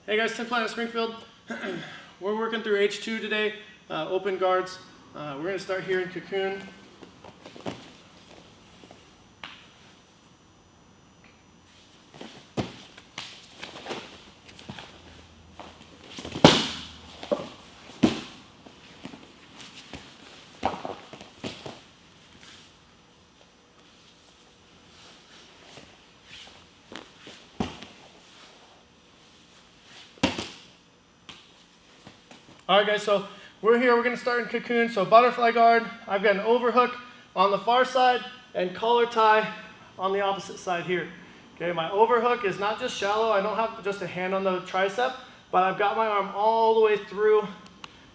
Hey guys, Planet Springfield. We're working through H2 today, open guards. We're going to start here in Cocoon. Alright guys, so we're here, we're going to start in Cocoon. So butterfly guard, I've got an overhook on the far side and collar tie on the opposite side here. Okay, my overhook is not just shallow, I don't have just a hand on the tricep, but I've got my arm all the way through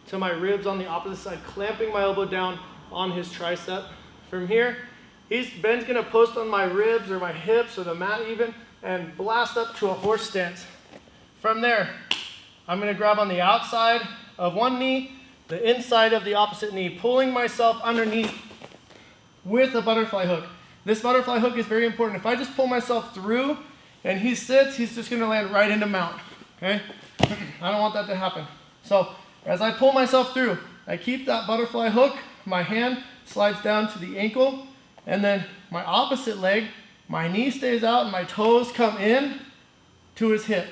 to my ribs on the opposite side, clamping my elbow down on his tricep. From here, Ben's going to post on my ribs or my hips or the mat even, and blast up to a horse stance. From there, I'm going to grab on the outside of one knee, the inside of the opposite knee, pulling myself underneath with a butterfly hook. This butterfly hook is very important. If I just pull myself through and he sits, he's just going to land right into mount. Okay? I don't want that to happen. So as I pull myself through, I keep that butterfly hook, my hand slides down to the ankle, and then my opposite leg, my knee stays out and my toes come in to his hip.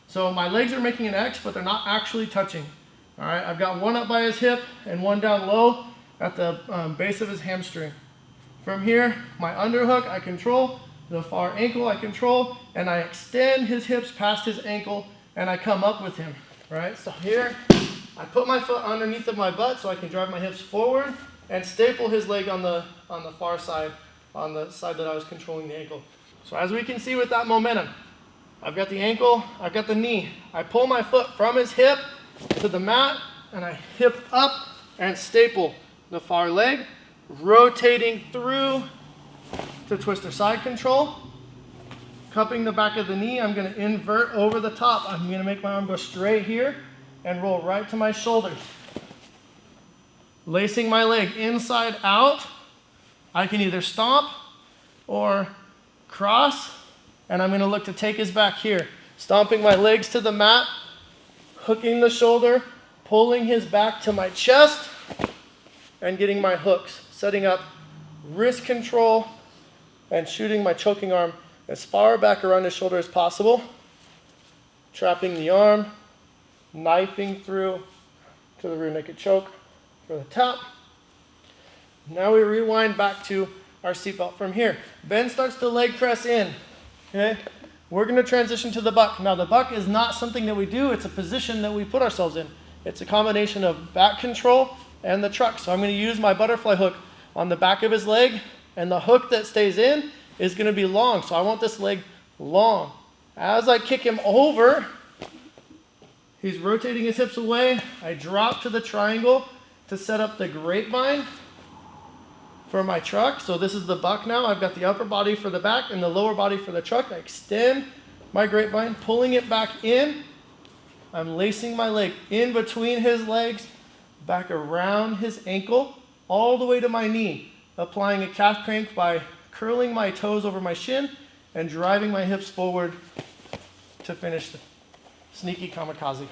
So my legs are making an X, but they're not actually touching. All right, I've got one up by his hip and one down low at the base of his hamstring. From here, my underhook I control, the far ankle I control, and I extend his hips past his ankle and I come up with him. Right, so here I put my foot underneath of my butt so I can drive my hips forward and staple his leg on the far side, on the side that I was controlling the ankle. So as we can see with that momentum, I've got the ankle, I've got the knee. I pull my foot from his hip to the mat, and I hip up and staple the far leg, rotating through to twister side control. Cupping the back of the knee, I'm going to invert over the top. I'm going to make my arm go straight here and roll right to my shoulders. Lacing my leg inside out, I can either stomp or cross, and I'm going to look to take his back here. Stomping my legs to the mat, hooking the shoulder, pulling his back to my chest, and getting my hooks. Setting up wrist control and shooting my choking arm as far back around his shoulder as possible. Trapping the arm, knifing through to the rear naked choke for the tap. Now we rewind back to our seatbelt from here. Ben starts to leg press in. Okay, we're going to transition to the buck. Now the buck is not something that we do, it's a position that we put ourselves in. It's a combination of back control and the truck. So I'm going to use my butterfly hook on the back of his leg, and the hook that stays in is going to be long. So I want this leg long. As I kick him over, he's rotating his hips away. I drop to the triangle to set up the grapevine for my truck. So this is the buck now. I've got the upper body for the back and the lower body for the truck. I extend my grapevine, pulling it back in. I'm lacing my leg in between his legs, back around his ankle, all the way to my knee, applying a calf crank by curling my toes over my shin and driving my hips forward to finish the sneaky kamikaze.